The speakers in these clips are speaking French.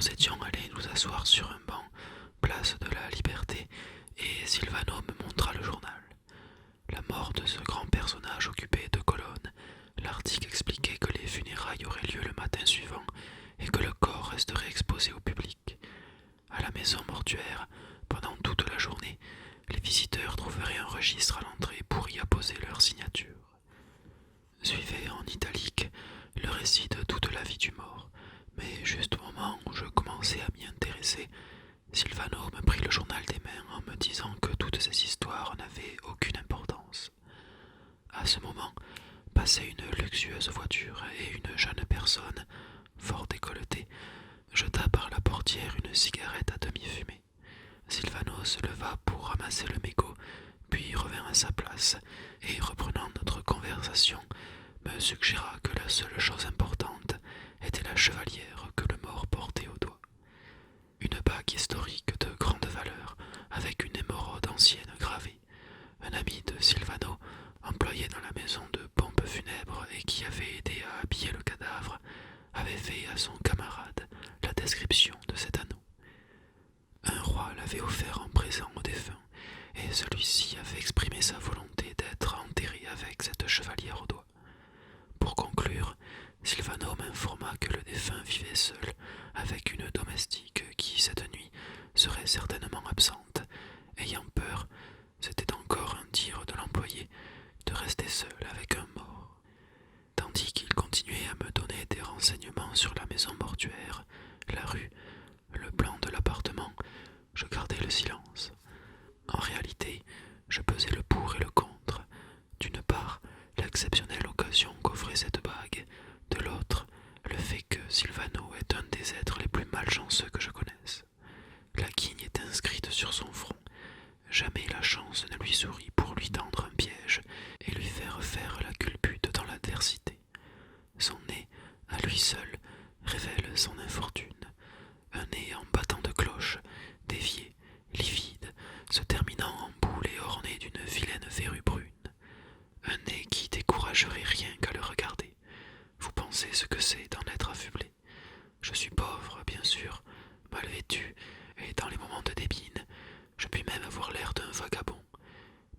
Nous étions allés nous asseoir sur un banc, place de la Liberté, et Silvano me montra le journal. La mort de ce grand personnage occupait 2 colonnes. L'article expliquait que les funérailles auraient lieu le matin suivant et que le corps resterait exposé au public. À la maison mortuaire, pendant toute la journée, les visiteurs trouveraient un registre à l'entrée pour y apposer leur signature. Suivait en italique le récit de toute la vie du mort, mais juste au moment où je commençais à m'y intéresser, Silvano me prit le journal des mains en me disant que toutes ces histoires n'avaient aucune importance. À ce moment, passait une luxueuse voiture et une jeune personne, fort décolletée, jeta par la portière une cigarette à demi fumée. Silvano se leva pour ramasser le mégot, puis revint à sa place et, reprenant notre conversation, me suggéra que la seule chose importante était la chevalière que le mort portait au doigt. Une bague historique de grande valeur, avec une émeraude ancienne gravée. Un ami de Silvano, employé dans la maison de pompe funèbre et qui avait aidé à habiller le cadavre, avait fait à son camarade la description de cet anneau. Un roi l'avait offert en présent au défunt, et celui-ci avait exprimé sa volonté d'être enterré avec cette chevalière au doigt. Pour conclure, Silvano m'informa que le défunt vivait seul, avec une domestique qui, cette nuit, serait certainement absente, ayant peur, c'était encore un dire de l'employé, de rester seul avec un mort. Tandis qu'il continuait à me donner des renseignements sur la maison mortuaire, la rue, le plan de l'appartement, je gardais le silence. En réalité, je pesais le pour et le contre. D'une part, l'exceptionnelle occasion qu'offrait cette bague, de l'autre, le fait que Silvano est un des êtres les plus malchanceux que je connaisse. La guigne est inscrite sur son front. Jamais la chance ne lui sourit pour lui tendre un piège et lui faire la culbute dans l'adversité. Son nez, à lui seul, révèle son infortune. Un nez en battant de cloche, dévié, livide, se terminant en boule et orné d'une vilaine verrue brune. Un nez qui découragerait rien qu'à le regarder. Vous pensez ce que c'est d'en être affublé. Je suis pauvre, bien sûr, mal vêtu, et dans les moments de débine, je puis même avoir l'air d'un vagabond.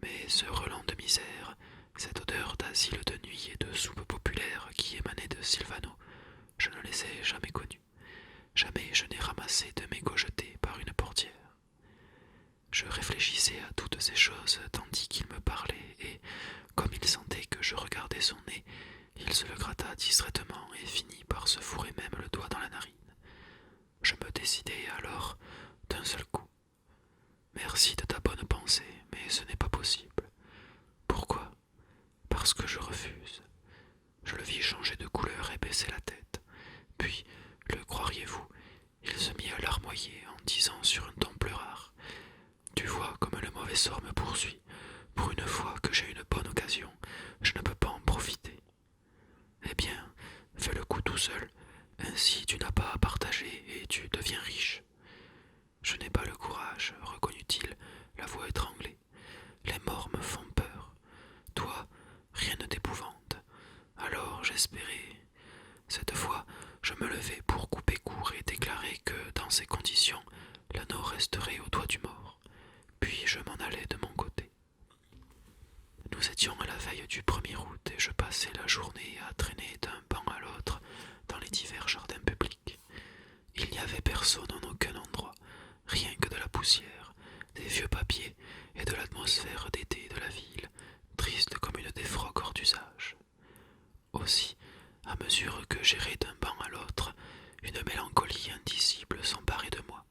Mais ce relent de misère, cette odeur d'asile de nuit et de soupe populaire qui émanait de Silvano, je ne les ai jamais connus. Jamais je n'ai ramassé de mégots jetés par une portière. Je réfléchissais à toutes ces choses tandis qu'il me parlait et, comme il sentait que je regardais son nez, il se le gratta distraitement et finit par se fourrer même le doigt dans la narine. Je me décidai alors d'un seul coup. Merci de ta bonne pensée, mais ce n'est pas possible. Pourquoi? Parce que je refuse. Je le vis changer de couleur et baisser la tête. Puis, le croiriez-vous, il se mit à larmoyer en disant sur un ton pleurard: Tu vois comme le mauvais sort me poursuit. Pour une fois que j'ai une bonne occasion, je ne peux pas en profiter. Eh bien, fais le coup tout seul, ainsi tu n'as pas à partager et tu deviens riche. Je n'ai pas le courage, reconnut-il, la voix étranglée. Les morts me font peur. Toi, rien ne t'épouvante. Alors j'espérais. Cette fois, je me levai pour couper court et déclarer que, dans ces conditions, l'anneau resterait au doigt du mort. Puis je m'en allai de mon côté. Nous étions à la veille du 1er août et je passais la journée à traîner d'un banc à l'autre dans les divers jardins publics. Il n'y avait personne en aucun endroit, rien que de la poussière, des vieux papiers et de l'atmosphère d'été de la ville, triste comme une défroque hors d'usage. Aussi, à mesure que j'errais d'un banc à l'autre, une mélancolie indicible s'emparait de moi.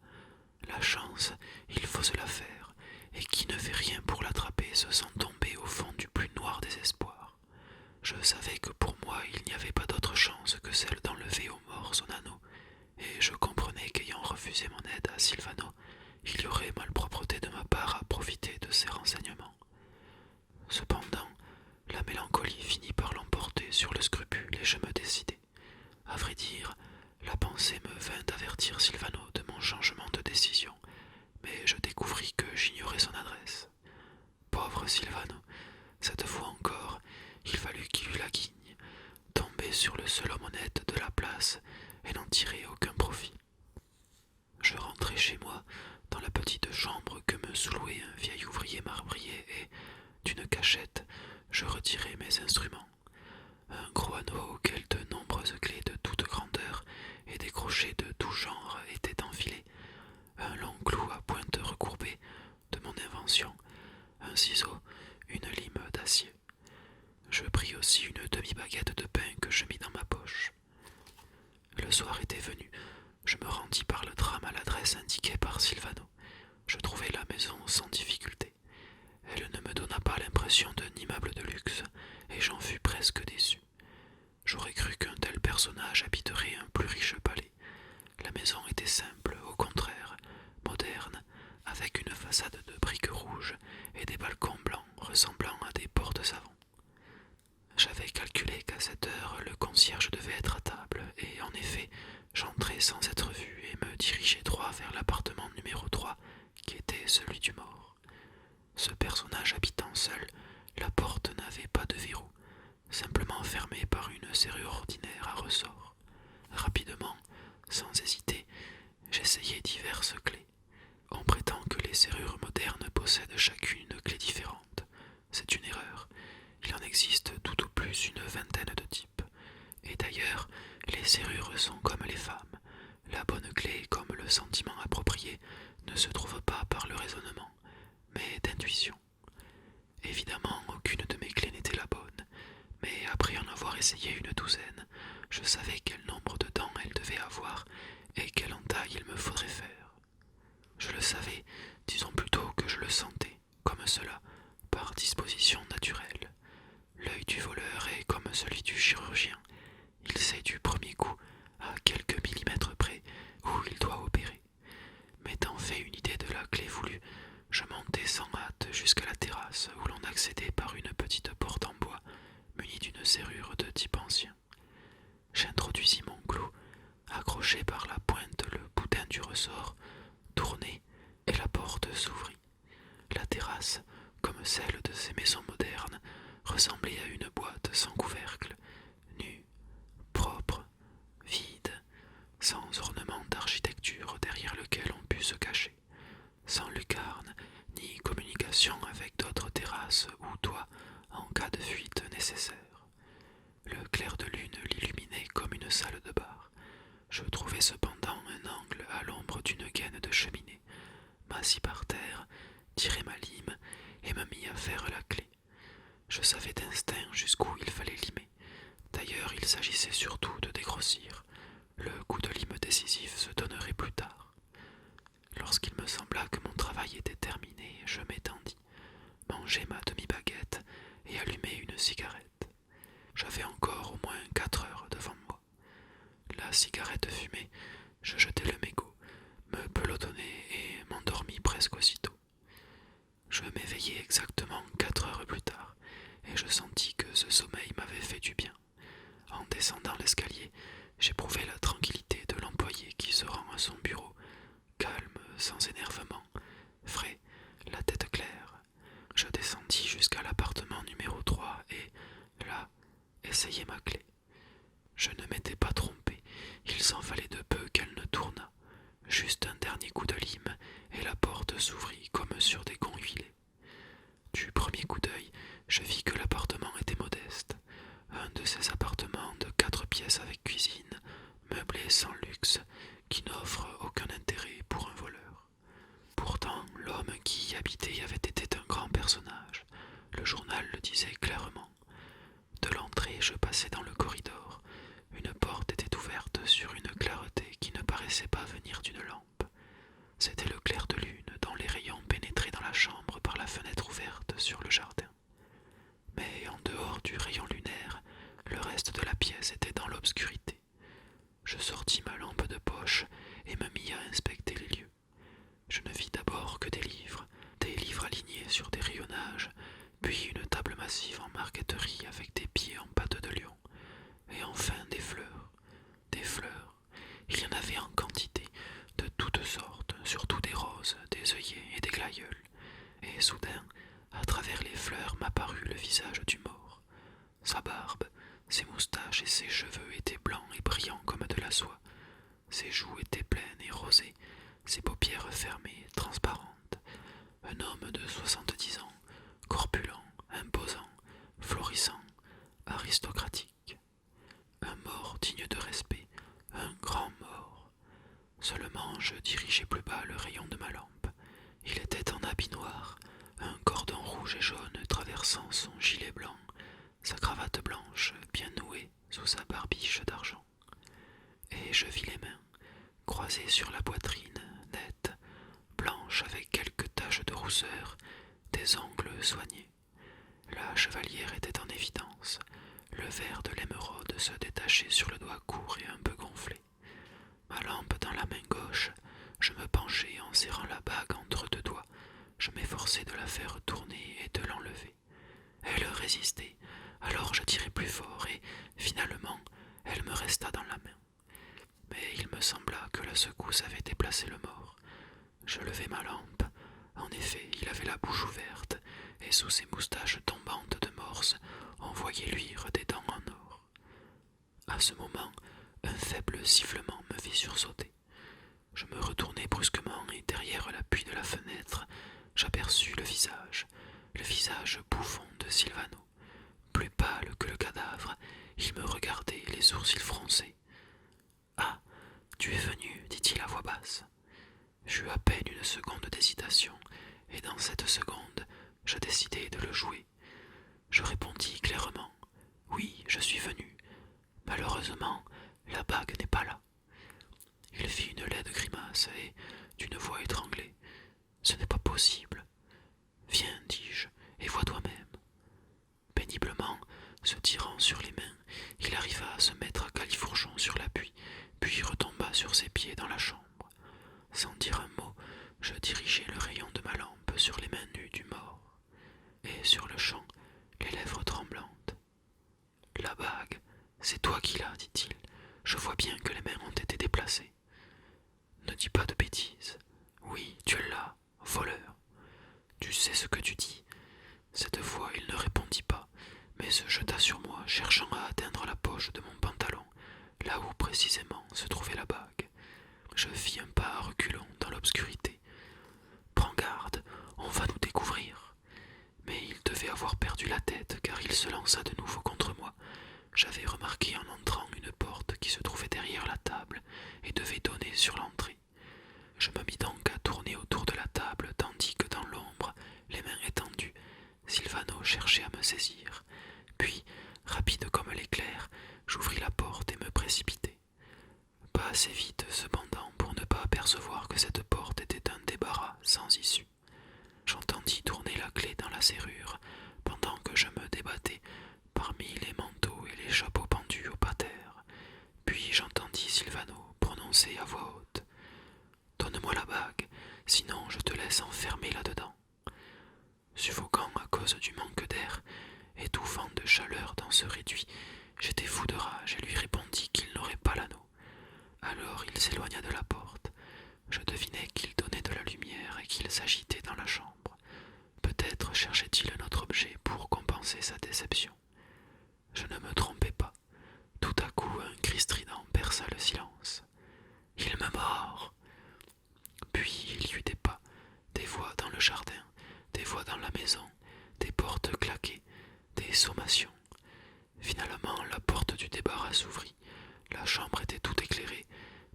La chance, il faut se la faire, et qui ne fait rien pour l'attraper se sent tomber au fond du plus noir désespoir. Je savais que pour moi il n'y avait pas d'autre chance que celle d'enlever au mort son anneau, et je comprenais qu'ayant refusé mon aide à Silvano, il y aurait malpropreté de ma part à profiter de ses renseignements. Cependant, la mélancolie finit par l'emporter sur le scrupule et je me décidai. À vrai dire, la pensée me vint d'avertir Silvano de mon changement de décision, mais je découvris que j'ignorais son adresse. Pauvre Silvano, cette fois encore, il fallut qu'il eût la guigne, tomber sur le seul homme honnête de la place et n'en tirer aucun profit. chez moi, dans la petite chambre que me sous-louait un vieil ouvrier marbrier et, d'une cachette, je retirai mes instruments. Un gros anneau auquel de nombreuses clés de toute grandeur et des crochets de tout genre étaient enfilés, un long clou à pointe recourbée de mon invention, un ciseau, une lime d'acier. Je pris aussi une demi-baguette de pain que je mis dans ma poche. Le soir était venu. Je me rendis par le tram à l'adresse indiquée par Silvano. Je trouvai la maison sans difficulté. Elle ne me donna pas l'impression d'un immeuble de luxe, et j'en fus presque déçu. J'aurais cru qu'un tel personnage habiterait un plus riche palais. La maison était simple, au contraire, moderne, avec une façade de briques rouges et des balcons blancs ressemblant à des portes savons. J'avais calculé qu'à cette heure, le concierge devait être à table, et en effet, j'entrai sans être vu et me dirigeai droit vers l'appartement numéro 3, qui était celui du mort. Ce personnage habitant seul, la porte n'avait pas de verrou, simplement fermée par une serrure ordinaire à ressort. Rapidement, sans hésiter, j'essayai diverses clés. On prétend que les serrures modernes possèdent chacune une clé différente. C'est une erreur. Il en existe tout au plus une vingtaine de types. Et d'ailleurs, les serrures sont comme les femmes. La bonne clé, comme le sentiment approprié, ne se trouve pas par le raisonnement, mais d'intuition. Évidemment, aucune de mes clés n'était la bonne, mais après en avoir essayé une douzaine, je savais quel nombre de dents elles devaient avoir et quelle entaille il me faudrait faire. Je le savais, disons plutôt que je le sentais, comme cela, par disposition naturelle. L'œil du voleur est comme celui du chirurgien. Il sait du premier coup, à quelques millimètres près, où il doit opérer. M'étant fait une idée de la clé voulue, je montai sans hâte jusqu'à la terrasse où l'on accédait par une petite porte en bois, munie d'une serrure de type ancien. J'introduisis mon clou, accroché par la pointe le boudin du ressort, tourné, et la porte s'ouvrit. La terrasse, comme celle de ces maisons modernes, ressemblait à une boîte sans couvercle, nue, propre, vide, sans ornement d'architecture derrière lequel on pût se cacher, sans lucarne ni communication avec d'autres terrasses ou toits en cas de fuite nécessaire. Le clair de lune l'illuminait comme une salle de bar. Je trouvai cependant un angle à l'ombre d'une gaine de cheminée, m'assis par terre, tirai ma lime et me mis à faire la clé. Je savais d'instinct jusqu'où il fallait limer. D'ailleurs, il s'agissait surtout de dégrossir. Le coup de lime décisif se donnerait plus tard. Lorsqu'il me sembla que mon travail était terminé, je m'étendis, mangeai ma demi-baguette et allumai une cigarette. J'avais encore au moins 4 heures devant moi. La cigarette fumée, je jetai le mégot, me pelotonnai et m'endormis presque aussitôt. Je m'éveillai exactement 4 heures plus tard, et je sentis que ce sommeil m'avait fait du bien. En descendant l'escalier, j'éprouvai la tranquillité de l'employé qui se rend à son bureau, calme, sans énervement, frais, la tête claire. Je descendis jusqu'à l'appartement numéro 3 et, là, essayai ma clé. Je ne m'étais pas trompé, il s'en fallait de peu qu'elle ne tournât. Juste un dernier coup de lime, et la porte s'ouvrit comme sur des gonds huilés. Du premier coup d'œil, je vis que l'appartement était modeste. Un de ces appartements de 4 pièces avec cuisine, meublé sans luxe, qui n'offre aucun intérêt pour un voleur. Pourtant, l'homme qui y habitait avait été un grand personnage. Le journal le disait clairement. De l'entrée, je passai dans le corridor. Une porte était ouverte sur une clarté qui ne paraissait pas venir d'une lampe. C'était le clair de lune dont les rayons pénétraient dans la chambre par la fenêtre ouverte sur le jardin. Mais en dehors du rayon lunaire, le reste de la pièce était dans l'obscurité. Je sortis ma lampe de poche et me mis à inspecter les lieux. Je ne vis d'abord que des livres alignés sur des rayonnages, puis une table massive en marqueterie avec des pieds en pâte de lion, et enfin des fleurs. Des fleurs. Il y en avait en quantité, de toutes sortes, surtout des roses, des œillets et des glaïeuls. Et soudain, à travers les fleurs m'apparut le visage du mort. Sa barbe, ses moustaches et ses cheveux étaient blancs et brillants comme de la soie. Ses joues étaient pleines et rosées, ses paupières fermées, transparentes. Un homme de 70 ans, corpulent, imposant, florissant, aristocratique. Un mort digne de respect, un grand mort. Seulement je dirigeais plus bas le rayon de ma lampe. Il était en habit noir, un cordon rouge et jaune traversant son gilet blanc, sa cravate blanche bien nouée sous sa barbiche d'argent. Et je vis les mains, croisées sur la poitrine, nettes, blanches avec quelques taches de rousseur, des ongles soignés. La chevalière était en évidence, le verre de l'émeraude se détachait sur le doigt court et un peu gonflé. Ma lampe dans la main gauche, je me penchai en serrant la bague entre deux doigts. Je m'efforçai de la faire tourner et de l'enlever. Elle résistait, alors je tirai plus fort et, finalement, elle me resta dans la main. Mais il me sembla que la secousse avait déplacé le mort. Je levai ma lampe. En effet, il avait la bouche ouverte, et sous ses moustaches tombantes de morse, on voyait luire des dents en or. À ce moment, un faible sifflement me fit sursauter. Je me retournai brusquement et derrière l'appui de la fenêtre, j'aperçus le visage bouffon de Silvano. Plus pâle que le cadavre, il me regardait, les sourcils froncés. « Ah, tu es venu, dit-il à voix basse. » J'eus à peine une seconde d'hésitation, et dans cette seconde, je décidai de le jouer. Je répondis clairement. « Oui, je suis venu. Malheureusement, la bague n'est pas là. » Il fit une laide grimace et, d'une voix étranglée, « Ce n'est pas possible. » « Viens, dis-je, et vois toi-même. » Péniblement, se tirant sur les mains, il arriva à se mettre à califourchon sur l'appui, puis retomba sur ses pieds dans la chambre. Sans dire un mot, je dirigeai le rayon de ma lampe sur les mains nues du mort, et sur le champ, les lèvres tremblantes. « La bague, c'est toi qui l'as, dit-il. Je vois bien que les mains ont été déplacées. » « Ne dis pas de bêtises. Oui, tu l'as, voleur. Tu sais ce que tu dis. » Cette fois, il ne répondit pas, mais se jeta sur moi, cherchant à atteindre la poche de mon pantalon, là où précisément se trouvait la bague. Je fis un pas à reculons dans l'obscurité. « Prends garde, on va nous découvrir. » Mais il devait avoir perdu la tête, car il se lança de nouveau contre moi. J'avais remarqué en entrant une porte qui se trouvait derrière la table et devait donner sur l'entrée. Je me mis donc à tourner autour de la table, tandis que dans l'ombre, les mains étendues, Silvano cherchait à me saisir. Puis, rapide comme l'éclair, j'ouvris la porte et me précipitai. Pas assez vite, cependant, pour ne pas apercevoir que cette porte était un débarras sans issue. J'entendis tourner la clé dans la serrure, pendant que je me débattais parmi les manteaux et les chapeaux pendus au pater. Puis j'entendis Silvano prononcer à voix haute. « Donne-moi la bague, sinon je te laisse enfermer là-dedans. » Suffocant à cause du manque d'air, étouffant de chaleur dans ce réduit, j'étais fou de rage et lui répondis qu'il n'aurait pas l'anneau. Alors il s'éloigna de la porte. Je devinai qu'il donnait de la lumière et qu'il s'agitait dans la chambre. Peut-être cherchait-il un autre objet pour compenser sa déception. Je ne me trompais pas. Tout à coup, un cri strident perça le silence. « Il me mord !» Puis il y eut des pas, des voix dans le jardin, des voix dans la maison, des portes claquées, des sommations. Finalement, la porte du débarras s'ouvrit. La chambre était tout éclairée.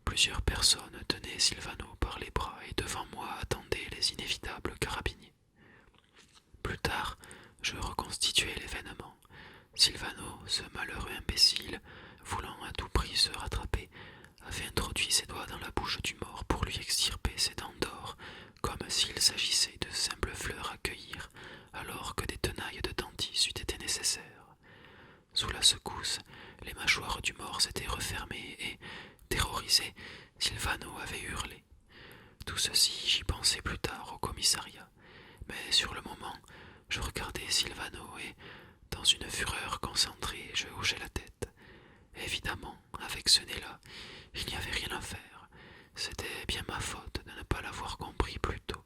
Plusieurs personnes tenaient Silvano par les bras et devant moi attendaient les inévitables carabiniers. Plus tard, je reconstituai l'événement. Silvano, ce malheureux imbécile, voulant à tout prix se rattraper, avait introduit ses doigts dans la bouche du mort pour lui extirper ses dents d'or, comme s'il s'agissait de simples fleurs à cueillir, alors que des tenailles de dentifrice eût été nécessaires. Sous la secousse, les mâchoires du mort s'étaient refermées et, terrorisé, Silvano avait hurlé. Tout ceci, j'y pensai plus tard au commissariat, mais sur le moment, je regardais Silvano et, dans une fureur concentrée, je hochai la tête. Évidemment, avec ce nez-là, il n'y avait rien à faire. C'était bien ma faute de ne pas l'avoir compris plus tôt.